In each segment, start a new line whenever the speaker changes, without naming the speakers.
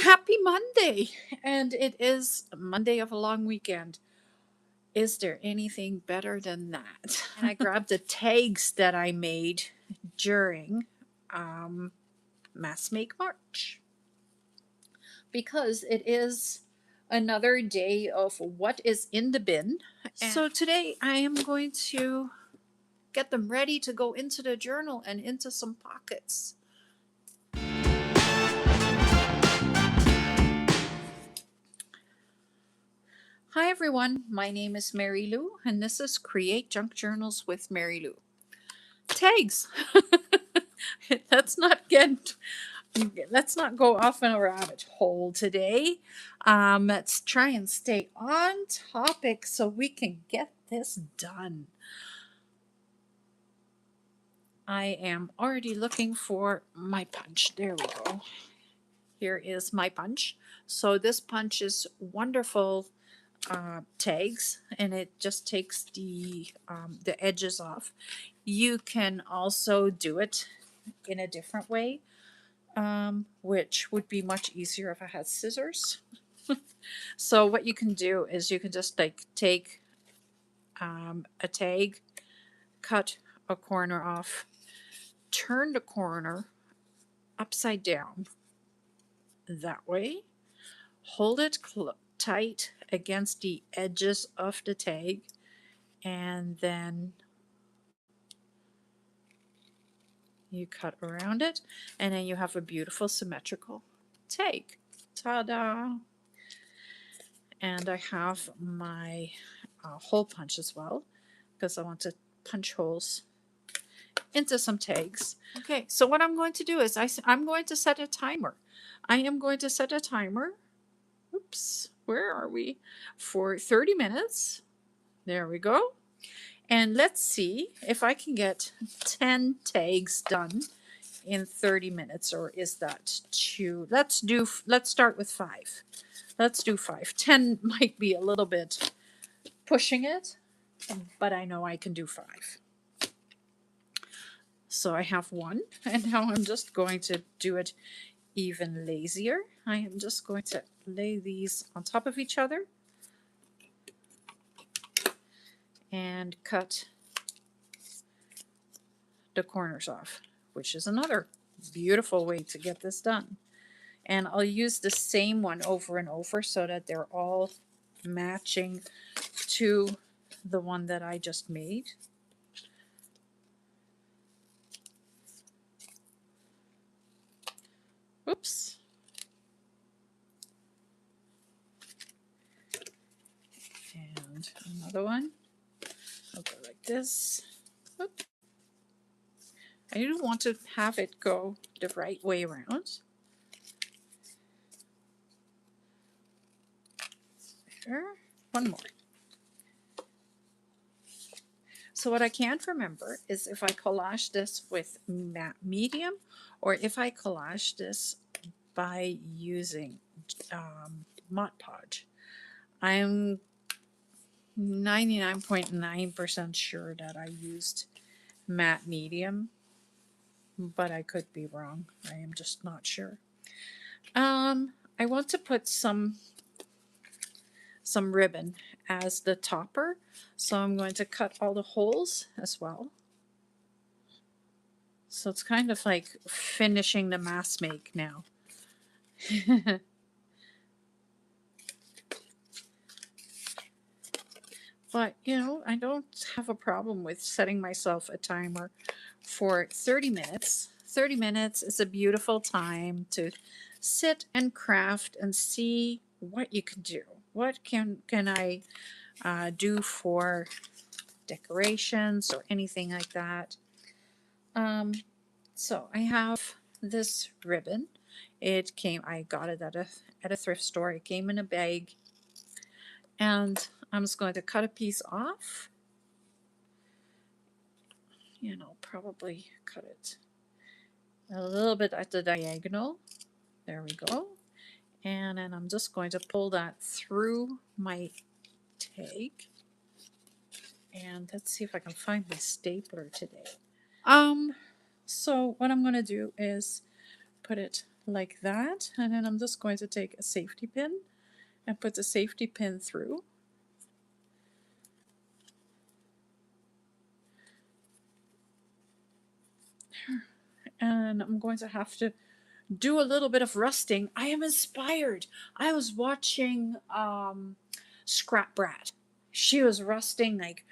Happy Monday! And it is Monday of a long weekend. Is there anything better than that? And I grabbed the tags that I made during Mass Make March because it is another day of what is in the bin. So today I am going to get them ready to go into the journal and into some pockets. Hi everyone, my name is Mary Lou, and this is Create Junk Journals with Mary Lou. Tags! let's not go off in a rabbit hole today. Let's try and stay on topic so we can get this done. I am already looking for my punch. There we go. Here is my punch. So this punch is wonderful tags, and it just takes the edges off. You can also do it in a different way, which would be much easier if I had scissors. So what you can do is you can just like take a tag, cut a corner off, turn the corner upside down that way, hold it tight against the edges of the tag, and then you cut around it, and then you have a beautiful symmetrical tag. Ta-da! And I have my hole punch as well, because I want to punch holes into some tags. Okay, so what I'm going to do is I'm going to set a timer. I am going to set a timer. Oops, where are we? For 30 minutes. There we go. And let's see if I can get 10 tags done in 30 minutes, or is that too? Let's start with 5. Let's do 5. 10 might be a little bit pushing it, but I know I can do 5. So I have 1, and now I'm just going to do it even lazier. I am just going to lay these on top of each other and cut the corners off, which is another beautiful way to get this done. And I'll use the same one over and over so that they're all matching to the one that I just made. Oops. And another one. I'll go like this. Oops. I do want to have it go the right way around. There. One more. So what I can't remember is if I collage this with matte medium or if I collage this by using Mod Podge. I'm 99.9% sure that I used matte medium, but I could be wrong. I am just not sure. I want to put some ribbon as the topper, so I'm going to cut all the holes as well. So it's kind of like finishing the mass make now. But, you know, I don't have a problem with setting myself a timer for 30 minutes. 30 minutes is a beautiful time to sit and craft and see what you can do. What can I do for decorations or anything like that. So I have this ribbon. I got it at a thrift store. It came in a bag. And I'm just going to cut a piece off. You know, probably cut it a little bit at the diagonal. There we go. And then I'm just going to pull that through my tag. And let's see if I can find my stapler today. So what I'm going to do is put it like that. And then I'm just going to take a safety pin and put the safety pin through. And I'm going to have to do a little bit of rusting. I am inspired. I was watching Scrap Brat. She was rusting like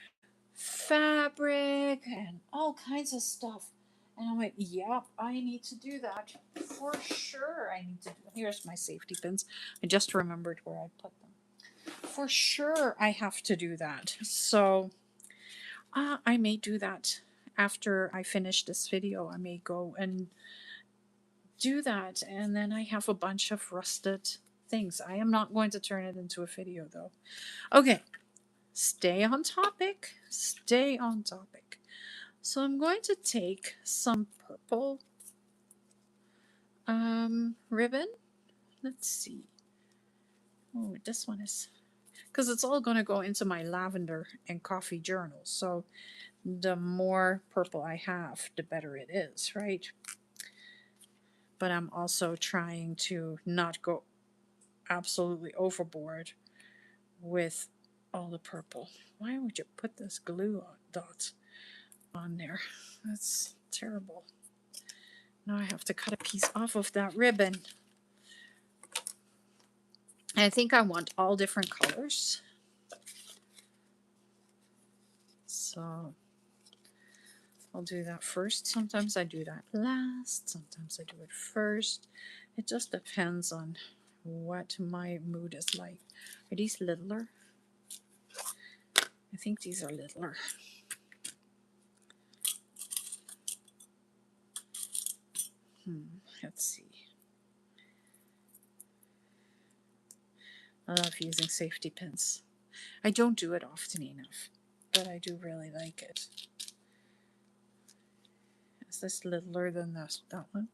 fabric and all kinds of stuff. And I'm like, yep, I need to do that for sure. I need to. Here's my safety pins. I just remembered where I put them. For sure, I have to do that. So I may do that after I finish this video. I may go and do that, and then I have a bunch of rusted things. I am not going to turn it into a video though. Okay, stay on topic. Stay on topic. So I'm going to take some purple ribbon. Let's see. Oh, this one is, because it's all going to go into my lavender and coffee journal. So the more purple I have, the better it is, right? But I'm also trying to not go absolutely overboard with all the purple. Why would you put this glue dots on there? That's terrible. Now I have to cut a piece off of that ribbon. And I think I want all different colors. So I'll do that first. Sometimes I do that last. Sometimes I do it first. It just depends on what my mood is like. Are these littler? I think these are littler. Let's see. I love using safety pins. I don't do it often enough, but I do really like it. Is this littler than that one?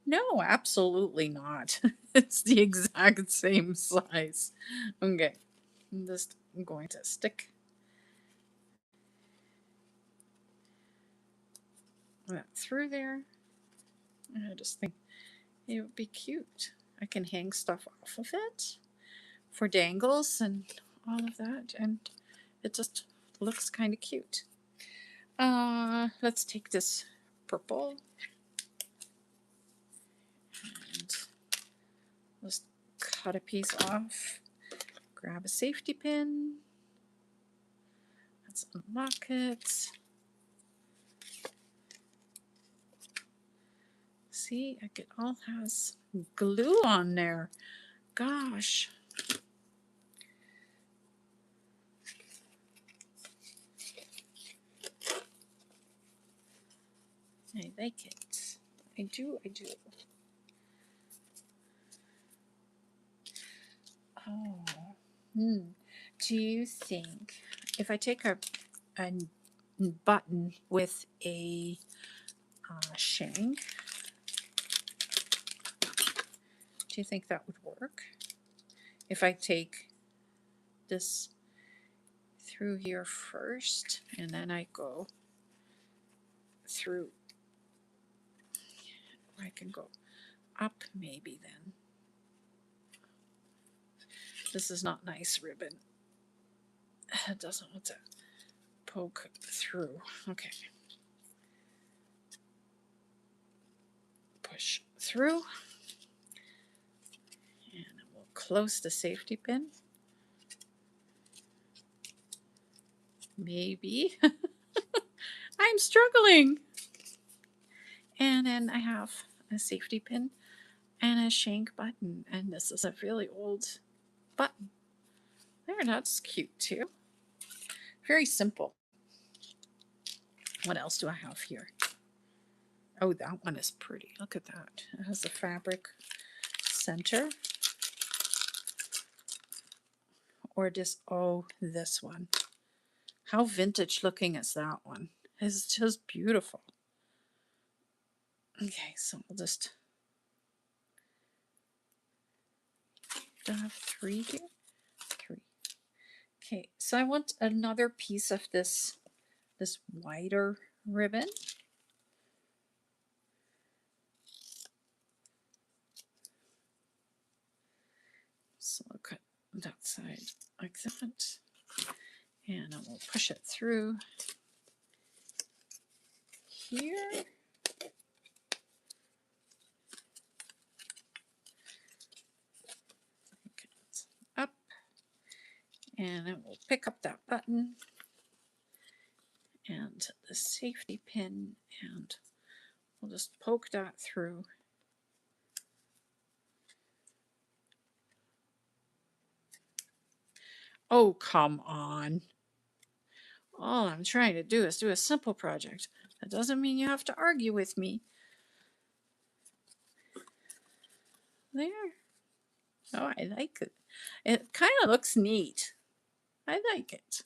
No, absolutely not. It's the exact same size. Okay, I'm just going to stick that through there. I just think it would be cute. I can hang stuff off of it for dangles and all of that, and it just looks kind of cute. Let's take this purple and just cut a piece off. Grab a safety pin. Let's unlock it. See, it all has glue on there. Gosh. I like it. I do. Oh. Do you think if I take a button with a shank, do you think that would work? If I take this through here first and then I go through, I can go up maybe then. This is not nice ribbon. It doesn't want to poke through. Okay. Push through. And we'll close the safety pin. Maybe. I'm struggling. And then I have a safety pin and a shank button. And this is a really old button. There, that's cute too. Very simple. What else do I have here? Oh, that one is pretty. Look at that. It has a fabric center. Or just, oh, this one. How vintage looking is that one? It's just beautiful. Okay, so we'll just, do I have 3 here? 3. Okay, so I want another piece of this wider ribbon. So I'll cut that side like that, and I will push it through here. Up, and it will pick up that button and the safety pin, and we'll just poke that through. Oh, come on. All I'm trying to do is do a simple project. That doesn't mean you have to argue with me. There. Oh, I like it. It kind of looks neat. I like it.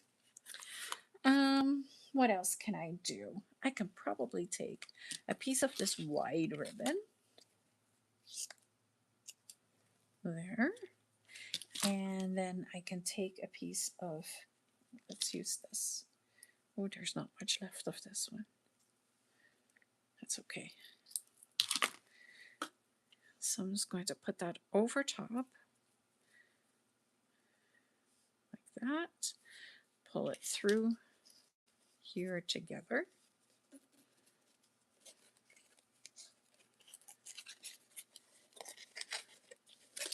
What else can I do? I can probably take a piece of this wide ribbon. There. And then I can take a piece of, let's use this. Oh, there's not much left of this one. That's okay. So I'm just going to put that over top. Like that. Pull it through here together.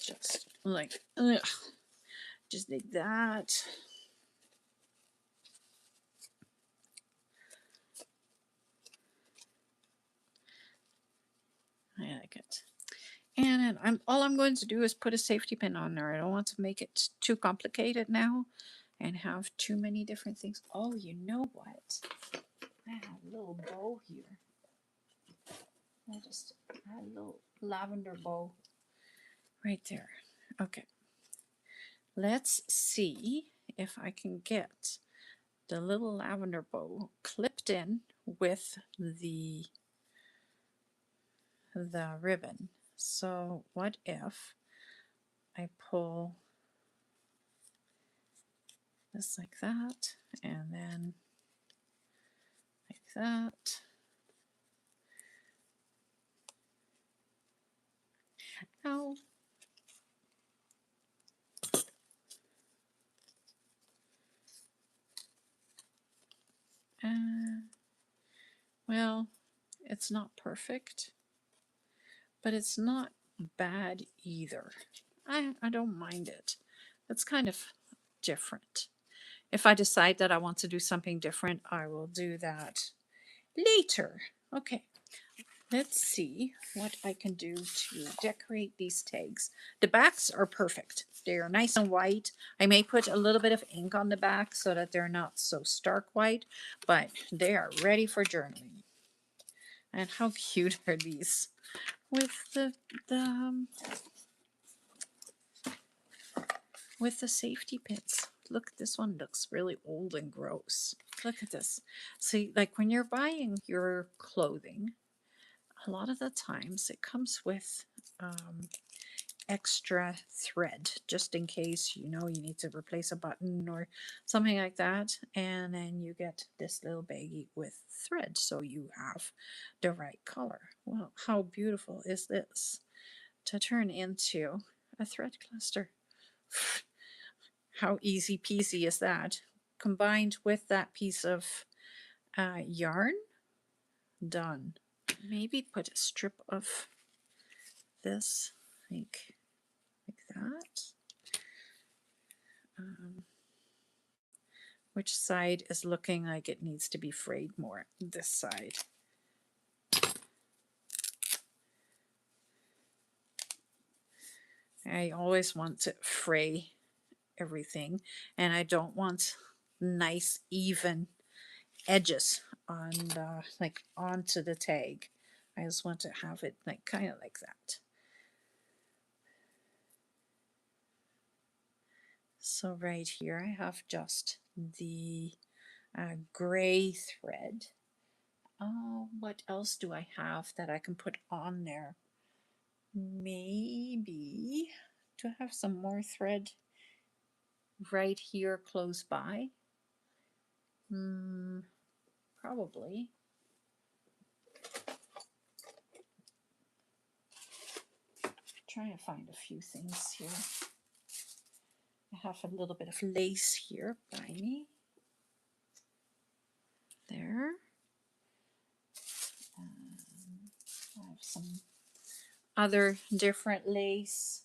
Just like, just like that. I like it. And all I'm going to do is put a safety pin on there. I don't want to make it too complicated now and have too many different things. Oh, you know what? I have a little bow here. I just had a little lavender bow right there. Okay. Let's see if I can get the little lavender bow clipped in with the ribbon. So what if I pull this like that, and then like that. Ow. Well, it's not perfect, but it's not bad either. I don't mind it. It's kind of different. If I decide that I want to do something different, I will do that later. Okay, let's see what I can do to decorate these tags. The backs are perfect. They are nice and white. I may put a little bit of ink on the back so that they're not so stark white, but they are ready for journaling. And how cute are these with the with the safety pins. Look, this one looks really old and gross. Look at this. See, like when you're buying your clothing, a lot of the times it comes with extra thread just in case you need to replace a button or something like that, and then you get this little baggie with thread so you have the right color. Well, how beautiful is this to turn into a thread cluster? How easy peasy is that? Combined with that piece of yarn, done. Maybe put a strip of this like that. Which side is looking like it needs to be frayed more? This side. I always want to fray everything, and I don't want nice even edges on like onto the tag. I just want to have it like kind of like that. So right here I have just the gray thread. What else do I have that I can put on there? Maybe to have some more thread right here close by. Probably. Trying to find a few things here. I have a little bit of lace here by me. There. I have some other different lace.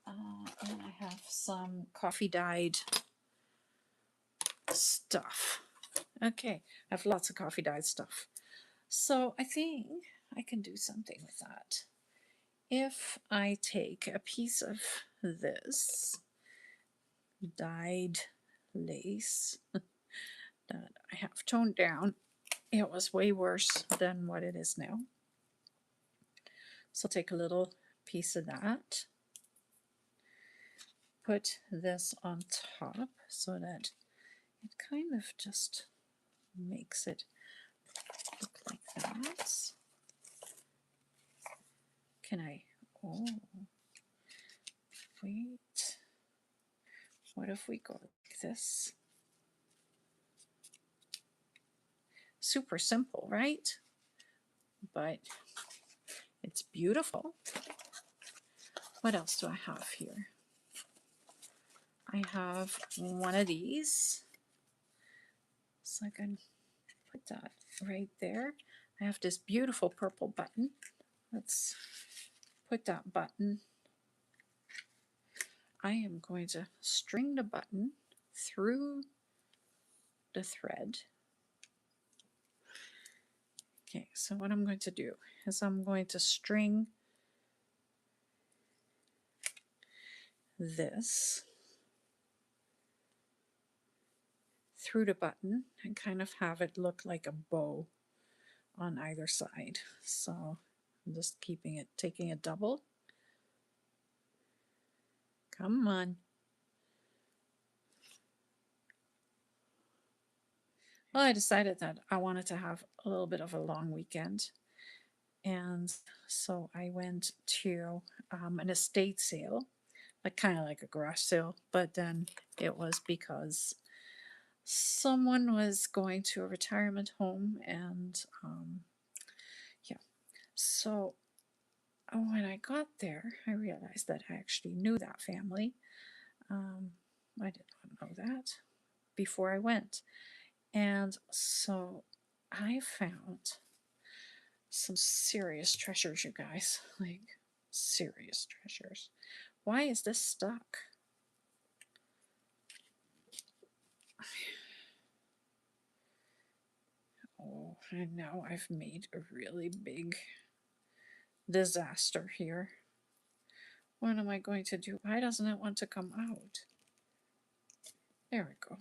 And I have some coffee dyed stuff. Okay, I have lots of coffee dyed stuff. So I think I can do something with that. If I take a piece of this dyed lace that I have toned down, it was way worse than what it is now. So take a little piece of that, put this on top so that it kind of just makes it look like that. Can I, oh, wait, what if we go like this? Super simple, right? But it's beautiful. What else do I have here? I have one of these, so I can put that right there. I have this beautiful purple button. Let's put that button. I am going to string the button through the thread. Okay, so what I'm going to do is I'm going to string this through the button and kind of have it look like a bow on either side. So I'm just taking a double. Come on. Well, I decided that I wanted to have a little bit of a long weekend. And so I went to an estate sale, like kind of like a garage sale, but then it was because someone was going to a retirement home, and yeah. So when I got there, I realized that I actually knew that family. I did not know that before I went. And so I found some serious treasures, you guys. Like, serious treasures. Why is this stuck? Oh, and now I've made a really big disaster here. What am I going to do? Why doesn't it want to come out? There we go.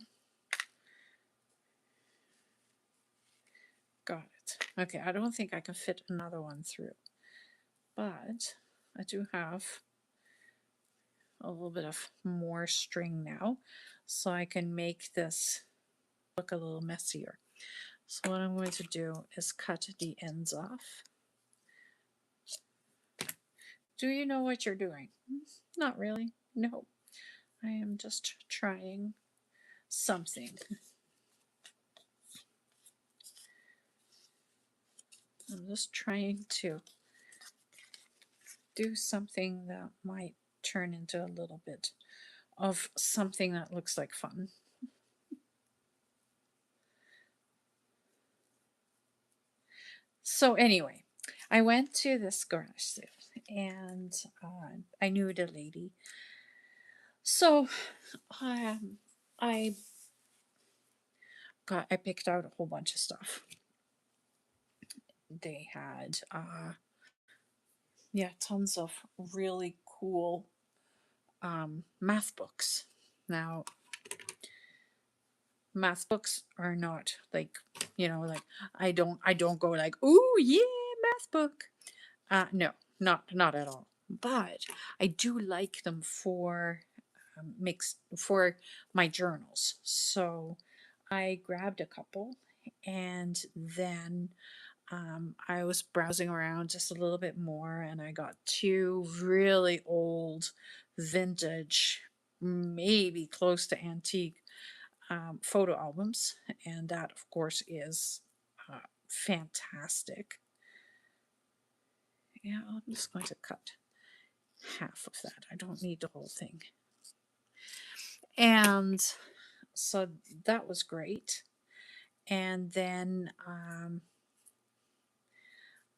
Got it. Okay, I don't think I can fit another one through, but I do have a little bit of more string now, so I can make this look a little messier. So what I'm going to do is cut the ends off. Do you know what you're doing? Not really. No. I am just trying something. I'm just trying to do something that might turn into a little bit of something that looks like fun. So anyway, I went to this garage sale and I knew the lady. So I picked out a whole bunch of stuff. They had tons of really cool math books. Now, math books are not like, like I don't go like, ooh yeah, math book. No, not at all. But I do like them for mixed for my journals. So I grabbed a couple, and then I was browsing around just a little bit more, and I got two really old, vintage, maybe close to antique photo albums, and that, of course, is fantastic. Yeah, I'm just going to cut half of that. I don't need the whole thing. And so that was great. And then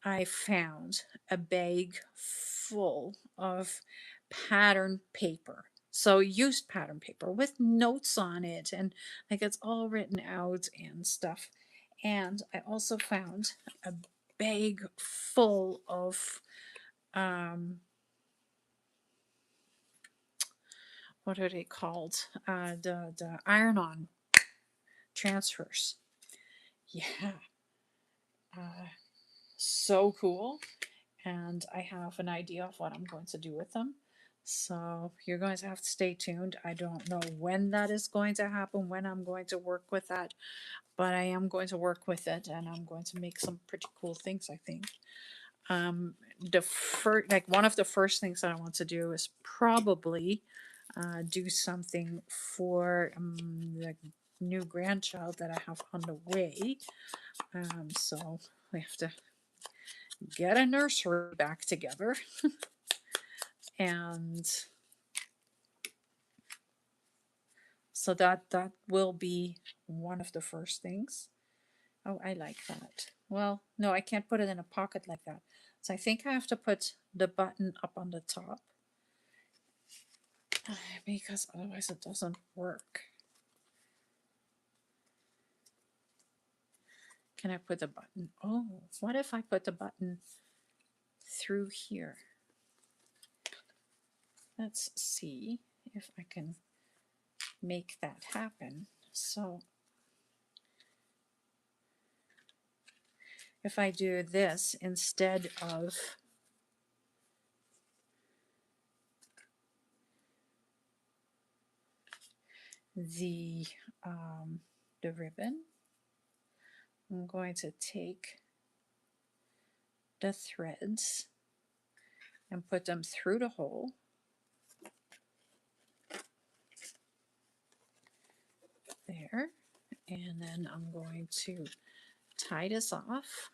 I found a bag full of pattern paper. So used pattern paper with notes on it, and like it's all written out and stuff. And I also found a bag full of what are they called? The iron-on transfers. Yeah, uh, so cool. And I have an idea of what I'm going to do with them. So you're going to have to stay tuned. I don't know when that is going to happen, when I'm going to work with that, but I am going to work with it, and I'm going to make some pretty cool things, I think. The first, like one of the first things that I want to do is probably do something for the new grandchild that I have on the way. So we have to get a nursery back together. And so that will be one of the first things. Oh, I like that. Well, no, I can't put it in a pocket like that. So I think I have to put the button up on the top because otherwise it doesn't work. Can I put the button? Oh, what if I put the button through here? Let's see if I can make that happen. So if I do this instead of the ribbon, I'm going to take the threads and put them through the hole. There. And then I'm going to tie this off.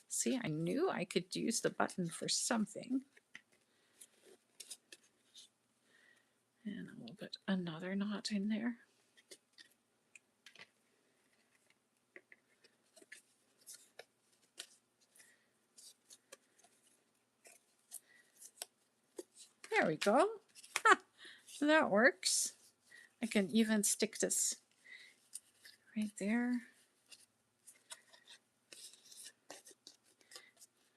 See, I knew I could use the button for something. And I will put another knot in there. There we go. Ha, that works. I can even stick this right there.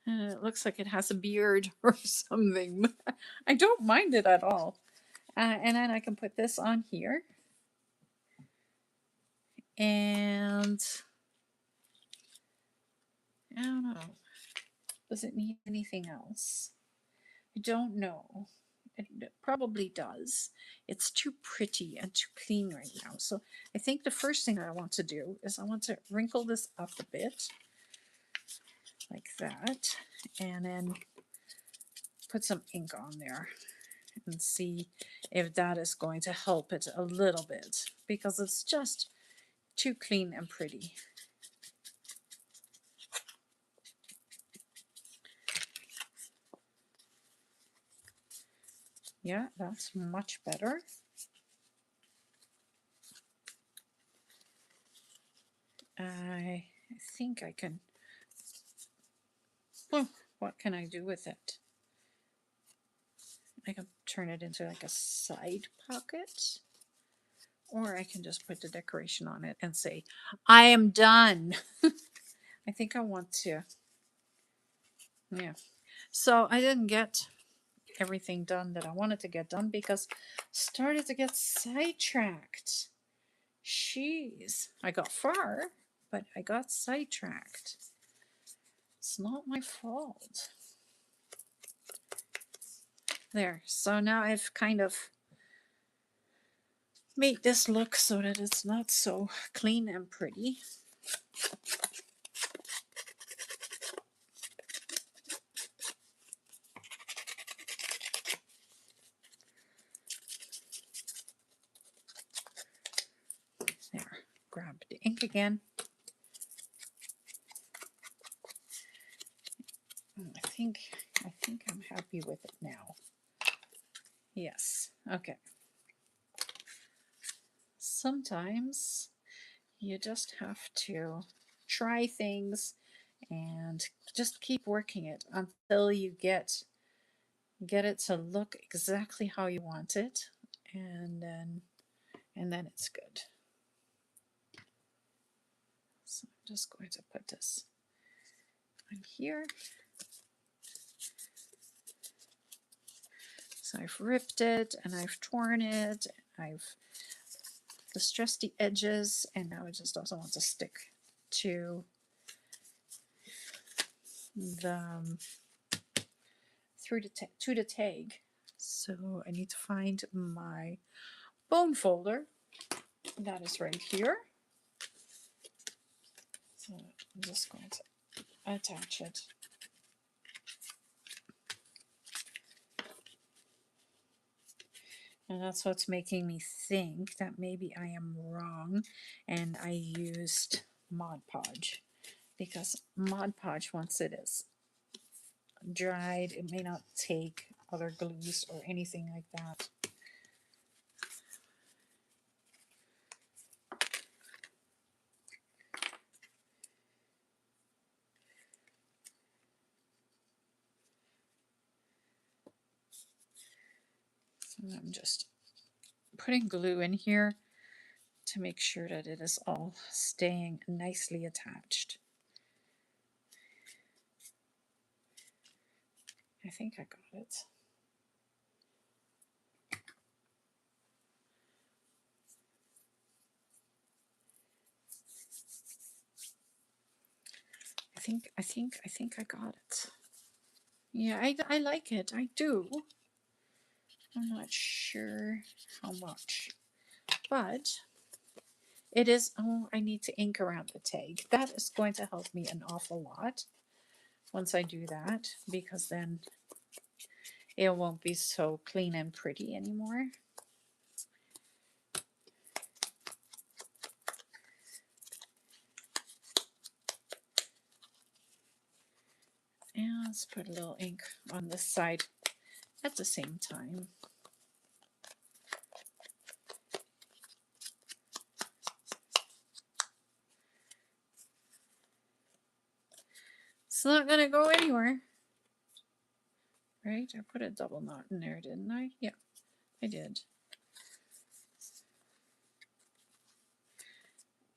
And it looks like it has a beard or something. I don't mind it at all. And then I can put this on here. And I don't know. Does it need anything else? I don't know. It probably does. It's too pretty and too clean right now. So I think the first thing I want to do is I want to wrinkle this up a bit like that, and then put some ink on there and see if that is going to help it a little bit, because it's just too clean and pretty. Yeah, that's much better. I think I can. Oh, what can I do with it? I can turn it into like a side pocket, or I can just put the decoration on it and say, I am done. I think I want to. Yeah. So I didn't get everything done that I wanted to get done because I started to get sidetracked. Jeez. I got far, but I got sidetracked. It's not my fault. There. So now I've kind of made this look so that it's not so clean and pretty. There. Grab the ink again. I think I'm happy with it now. Yes. Okay. sometimes you just have to try things and just keep working it until you get it to look exactly how you want it, and then it's good. So I'm just going to put this on here. So I've ripped it and I've torn it, I've distressed the edges, and now it just doesn't want to stick to the to the tag. So I need to find my bone folder. That is right here. So I'm just going to attach it. And that's what's making me think that maybe I am wrong and I used Mod Podge, because Mod Podge, once it is dried, it may not take other glues or anything like that. So I'm just putting glue in here to make sure that it is all staying nicely attached. I think I got it. I think I got it. Yeah, I like it. I do. I'm not sure how much, but it is. Oh, I need to ink around the tag. That is going to help me an awful lot once I do that, because then it won't be so clean and pretty anymore. And let's put a little ink on this side at the same time. It's not going to go anywhere. Right? I put a double knot in there, didn't I? Yeah, I did.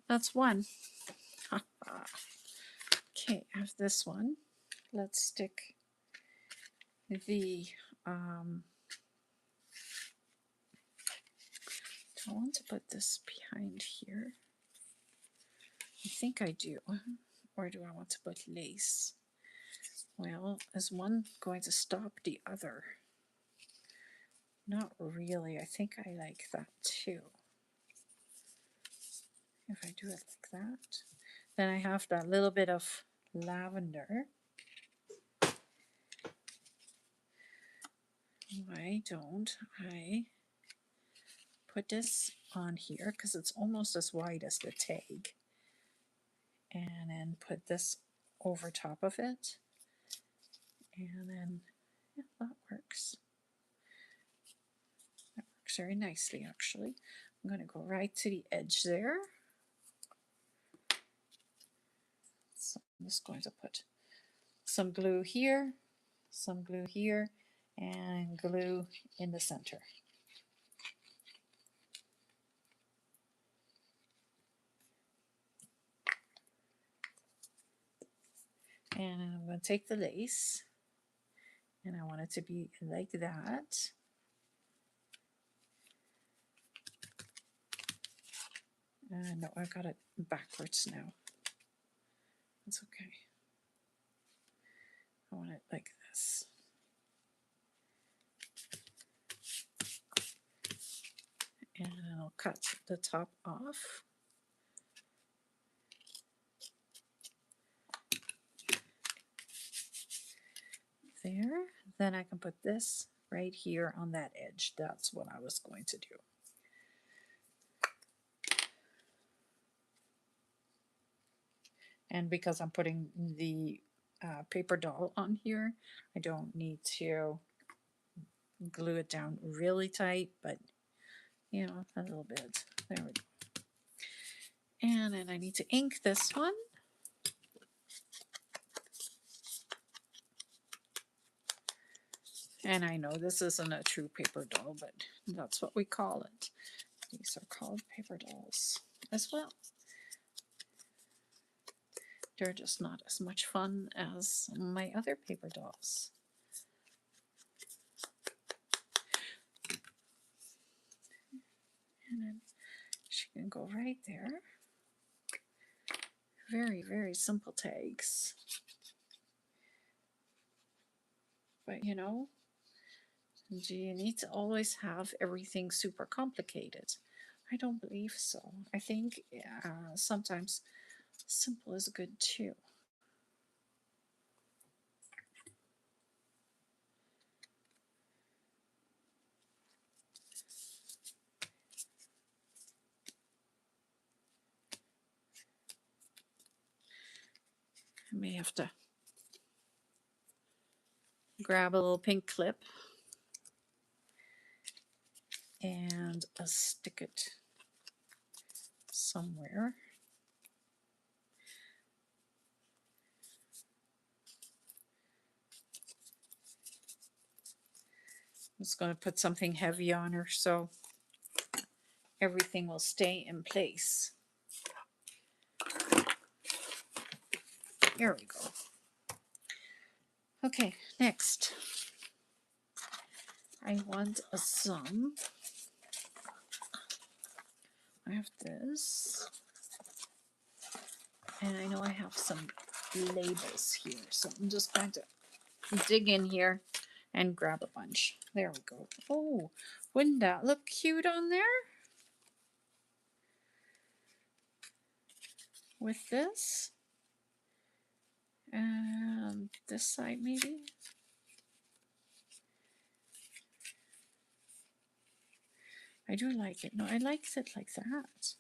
That's one. Okay, I have this one. Let's stick the do I want to put this behind here? I think I do. Or do I want to put lace? Well, is one going to stop the other? Not really. I think I like that too. If I do it like that, then I have that little bit of lavender. Why don't I put this on here, because it's almost as wide as the tag, and then put this over top of it, and then yeah, that works. That works very nicely, actually. I'm going to go right to the edge there. So I'm just going to put some glue here, some glue here, and glue in the center. And I'm going to take the lace, and I want it to be like that. No, I got it backwards now. That's okay. I want it like this. And I'll cut the top off. There. Then I can put this right here on that edge. That's what I was going to do. And because I'm putting the paper doll on here, I don't need to glue it down really tight, but you know, a little bit. There we go. And then I need to ink this one. And I know this isn't a true paper doll, but that's what we call it. These are called paper dolls as well. They're just not as much fun as my other paper dolls. And then she can go right there. Very, very simple tags. But you know, do you need to always have everything super complicated? I don't believe so. I think sometimes simple is good too. I may have to grab a little pink clip and stick it somewhere. I'm just going to put something heavy on her so everything will stay in place. There we go. Okay, next. I want some. I have this. And I know I have some labels here. So I'm just going to dig in here and grab a bunch. There we go. Oh, wouldn't that look cute on there? With this. And this side maybe. I do like it. No, I liked it like that.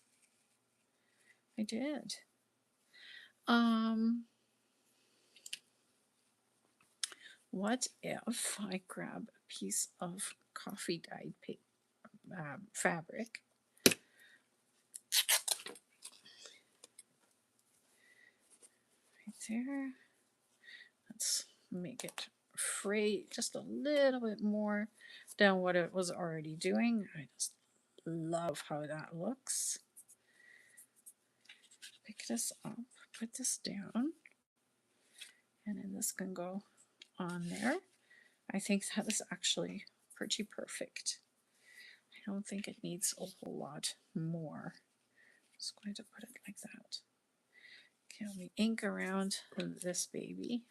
I did. What if I grab a piece of coffee dyed fabric? Right there. Let's make it fray just a little bit more than what it was already doing. I just love how that looks. Pick this up, put this down, and then this can go on there. I think that is actually pretty perfect. I don't think it needs a whole lot more. I'm just going to put it like that. Okay, let me ink around this baby.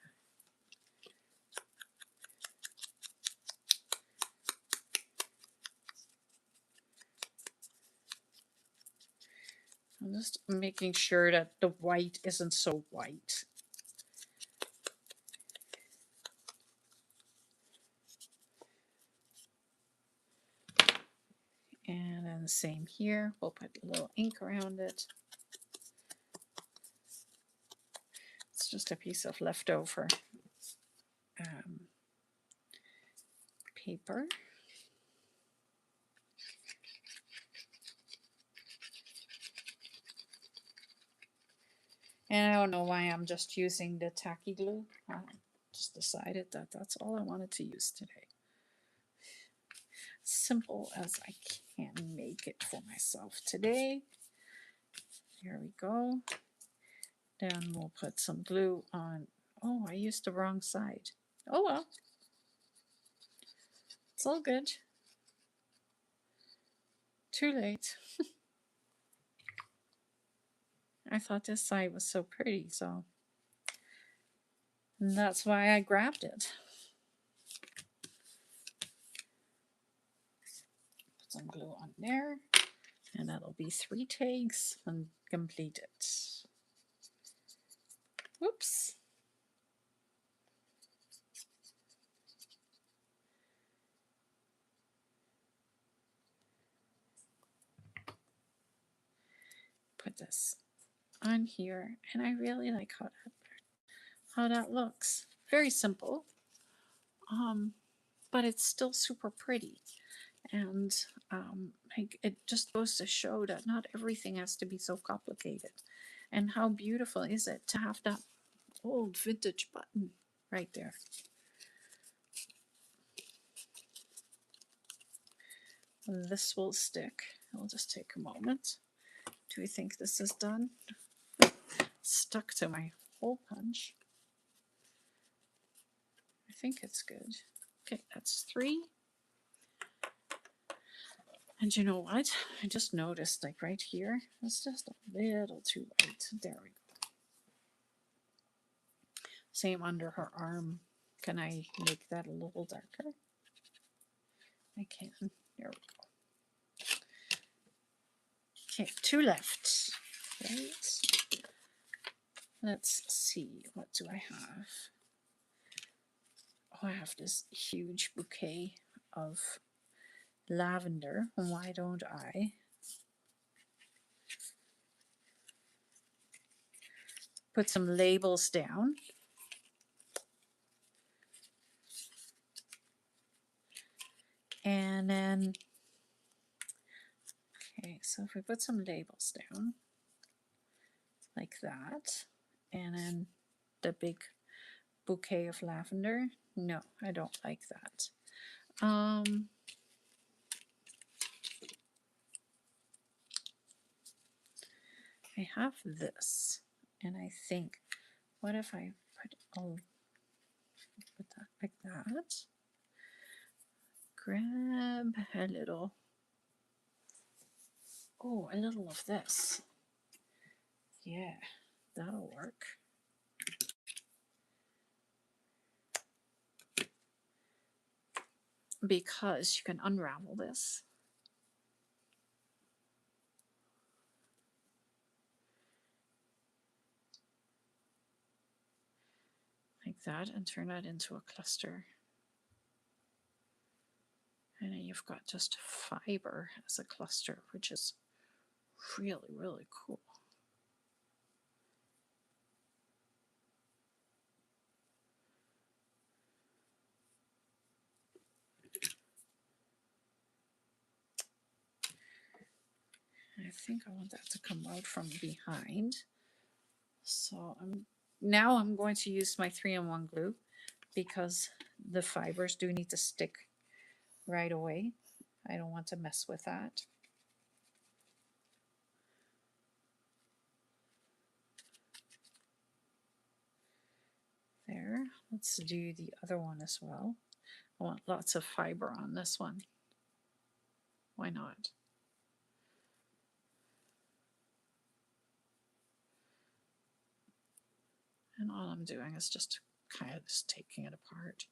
I'm just making sure that the white isn't so white. And then the same here. We'll put a little ink around it. It's just a piece of leftover paper. And I don't know why I'm just using the tacky glue. I just decided that that's all I wanted to use today. Simple as I can make it for myself today. Here we go. Then we'll put some glue on. Oh, I used the wrong side. Oh well. It's all good. Too late. I thought this side was so pretty, so that's why I grabbed it. Put some glue on there, and that'll be 3 tags and complete it. Whoops. Put this on here, and I really like how that looks. Very simple, but it's still super pretty. And like, it just goes to show that not everything has to be so complicated. And how beautiful is it to have that old vintage button right there. This will stick. It'll just take a moment. Do we think this is done? Stuck to my hole punch. I think it's good. Okay, that's 3. And you know what? I just noticed, like right here, it's just a little too white. There we go. Same under her arm. Can I make that a little darker? I can. There we go. Okay, 2 left. Right. Let's see. What do I have? Oh, I have this huge bouquet of lavender. Why don't I put some labels down? And then, okay, so if we put some labels down like that, and then the big bouquet of lavender, no, I don't like that. I have this, and I think, what if I put that like that? Grab a little, a little of this. Yeah, that'll work. Because you can unravel this. Like that, and turn that into a cluster. And then you've got just fiber as a cluster, which is really, really cool. I think I want that to come out from behind. So now I'm going to use my 3-in-1 glue because the fibers do need to stick right away. I don't want to mess with that. There. Let's do the other one as well. I want lots of fiber on this one. Why not? And all I'm doing is just kind of just taking it apart.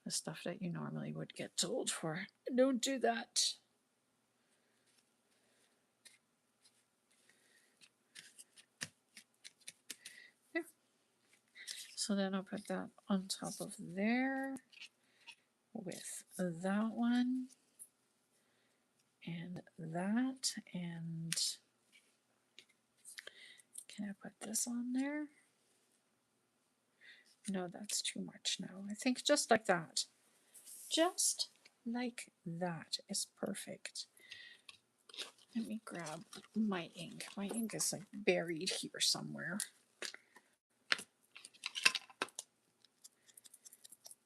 The stuff that you normally would get told for. Don't do that. There. So then I'll put that on top of there with that one and that. And can I put this on there? No, that's too much now. I think just like that. Just like that is perfect. Let me grab my ink. My ink is like buried here somewhere.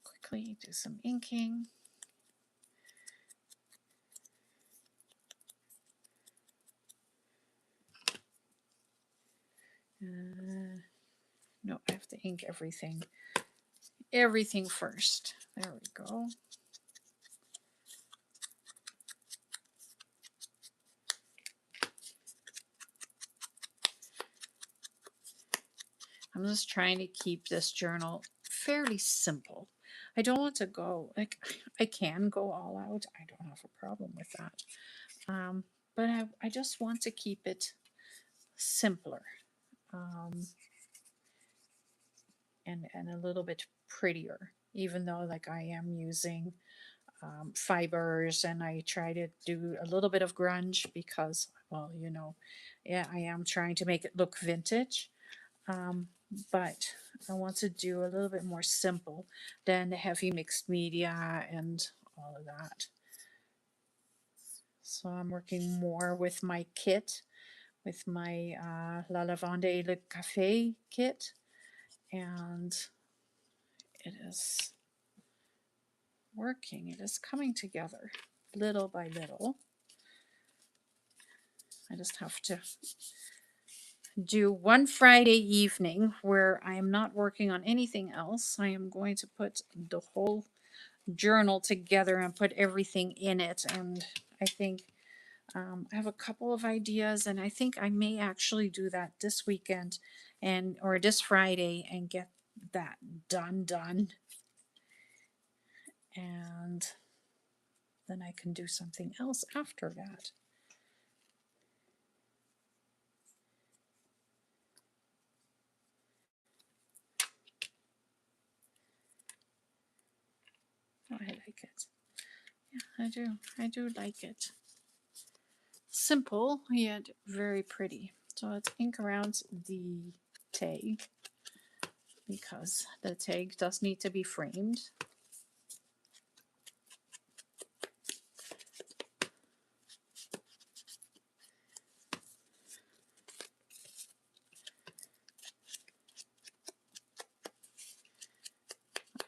Quickly do some inking. No, I have to ink everything. Everything first. There we go. I'm just trying to keep this journal fairly simple. I don't want to go, like, I can go all out. I don't have a problem with that. But I just want to keep it simpler and a little bit prettier, even though like I am using fibers and I try to do a little bit of grunge because, well, you know, yeah, I am trying to make it look vintage. But I want to do a little bit more simple than the heavy mixed media and all of that. So I'm working more with my kit, with my Lavande Café kit, and it is working. It is coming together little by little. I just have to do one Friday evening where I am not working on anything else. I am going to put the whole journal together and put everything in it. And I think I have a couple of ideas, and I think I may actually do that this weekend or this Friday and get that done. And then I can do something else after that. Oh, I like it. Yeah, I do. I do like it. Simple, yet very pretty. So let's ink around the tag because the tag does need to be framed.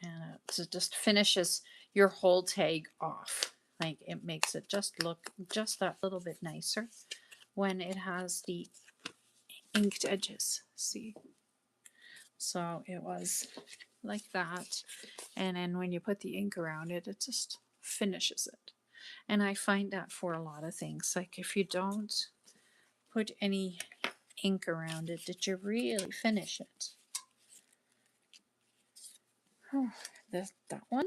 And it just finishes your whole tag off. Like it makes it just look just that little bit nicer when it has the inked edges. See? So it was like that. And then when you put the ink around it, it just finishes it. And I find that for a lot of things. Like if you don't put any ink around it, did you really finish it? Oh, that one.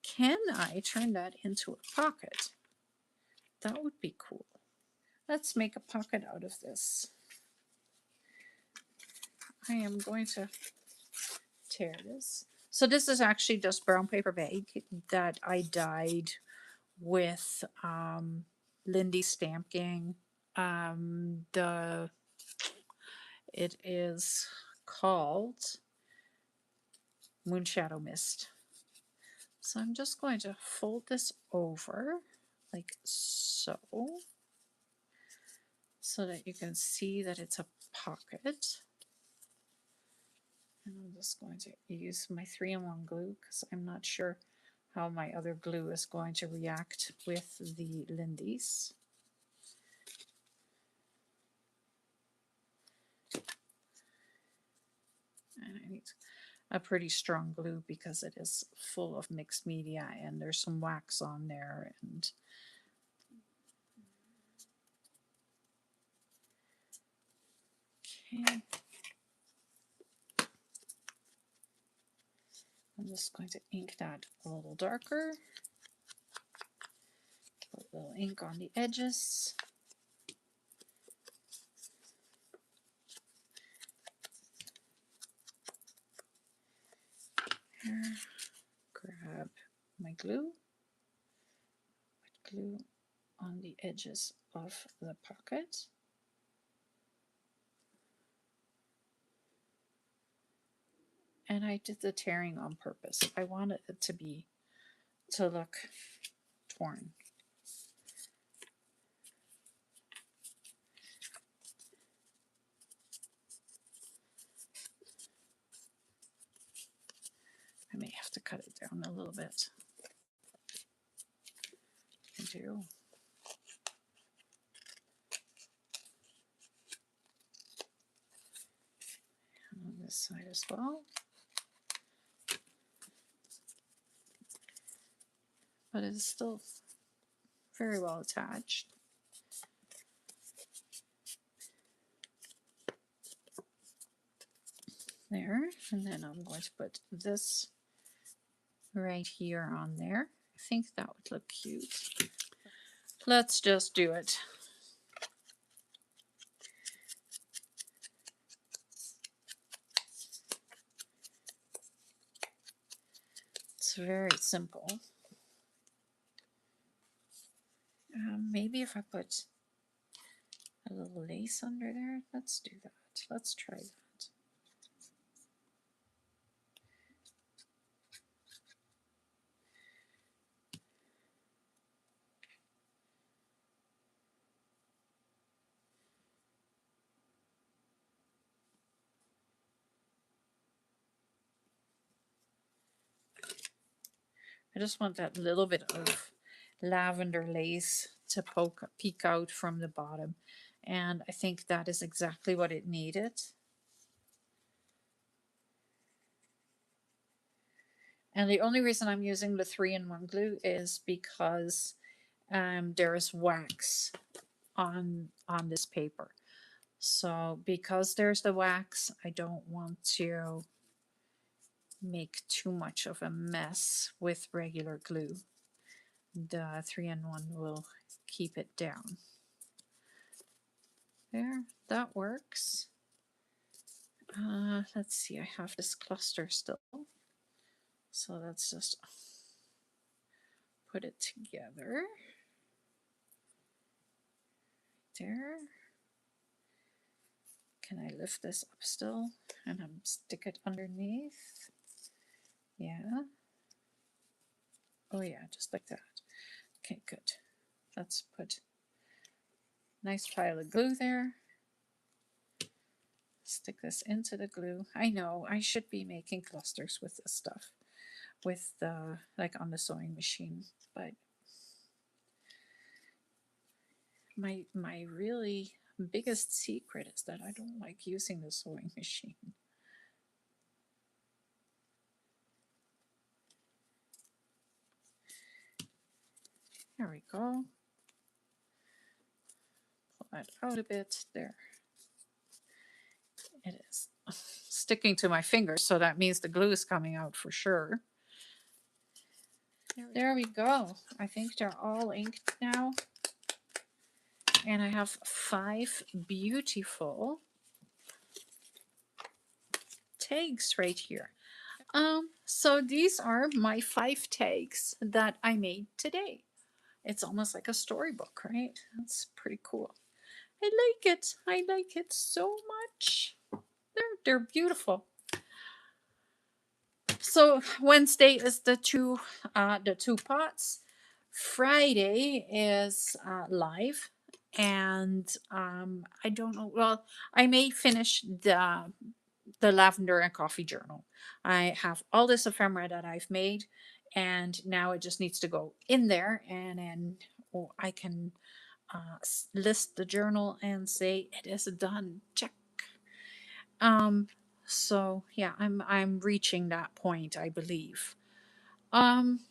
Can I turn that into a pocket? That would be cool. Let's make a pocket out of this. I am going to tear this. So this is actually just brown paper bag that I dyed with Lindy stamping. It is called Moonshadow Mist. So I'm just going to fold this over like so that you can see that it's a pocket. And I'm just going to use my 3-in-1 glue because I'm not sure how my other glue is going to react with the Lindy's. And I need a pretty strong glue because it is full of mixed media and there's some wax on there. And okay. I'm just going to ink that a little darker. Put a little ink on the edges. Here, grab my glue. Put glue on the edges of the pocket. And I did the tearing on purpose. I wanted it to look torn. I may have to cut it down a little bit. I do. And on this side as well. But it's still very well attached. There, and then I'm going to put this right here on there. I think that would look cute. Let's just do it. It's very simple. Maybe if I put a little lace under there, let's do that. Let's try that. I just want that little bit of lavender lace to peek out from the bottom. And I think that is exactly what it needed. And the only reason I'm using the 3-in-1 glue is because there's wax on this paper. So because there's the wax, I don't want to make too much of a mess with regular glue. The 3-in-1 will keep it down. There, that works. Let's see, I have this cluster still. So let's just put it together. There. Can I lift this up still and stick it underneath? Yeah. Oh yeah, just like that. Okay, good. Let's put a nice pile of glue there. Stick this into the glue. I know I should be making clusters with this stuff, with the like on the sewing machine, but my really biggest secret is that I don't like using the sewing machine. There we go. Pull that out a bit. There. It is sticking to my fingers, so that means the glue is coming out for sure. There we go. I think they're all inked now. And I have 5 beautiful tags right here. So these are my 5 tags that I made today. It's almost like a storybook, right? That's pretty cool. I like it. I like it so much. They're beautiful. So Wednesday is the two pots. Friday is live, and I don't know. Well, I may finish the lavender and coffee journal. I have all this ephemera that I've made, and now it just needs to go in there, and then I can list the journal and say it is done. Check. So yeah, I'm reaching that point, I believe. Um,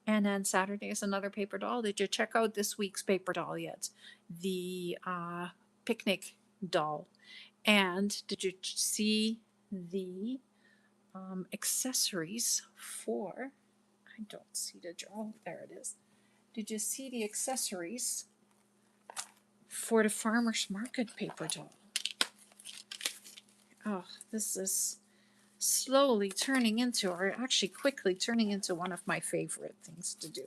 and then Saturday is another paper doll. Did you check out this week's paper doll yet? The picnic doll. And did you see the accessories for? I don't see the doll. There it is. Did you see the accessories for the farmer's market paper doll? Oh, this is slowly turning into, or actually quickly turning into, one of my favorite things to do.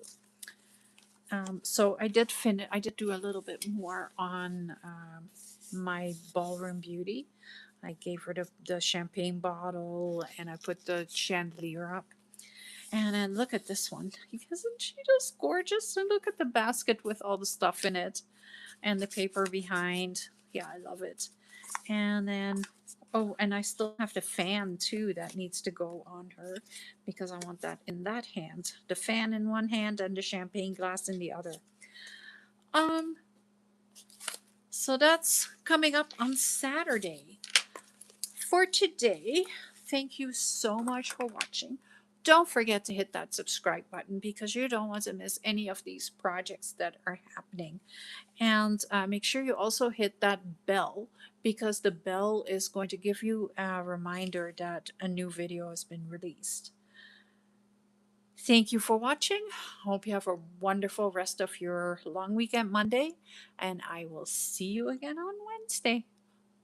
So I did do a little bit more on my ballroom beauty. I gave her the champagne bottle, and I put the chandelier up. And then look at this one. Isn't she just gorgeous? And look at the basket with all the stuff in it and the paper behind. Yeah, I love it. And then, oh, and I still have the fan too that needs to go on her because I want that in that hand. The fan in one hand and the champagne glass in the other. So that's coming up on Saturday. For today, thank you so much for watching. Don't forget to hit that subscribe button because you don't want to miss any of these projects that are happening. And make sure you also hit that bell because the bell is going to give you a reminder that a new video has been released. Thank you for watching. Hope you have a wonderful rest of your long weekend Monday, and I will see you again on Wednesday.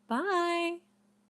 Bye.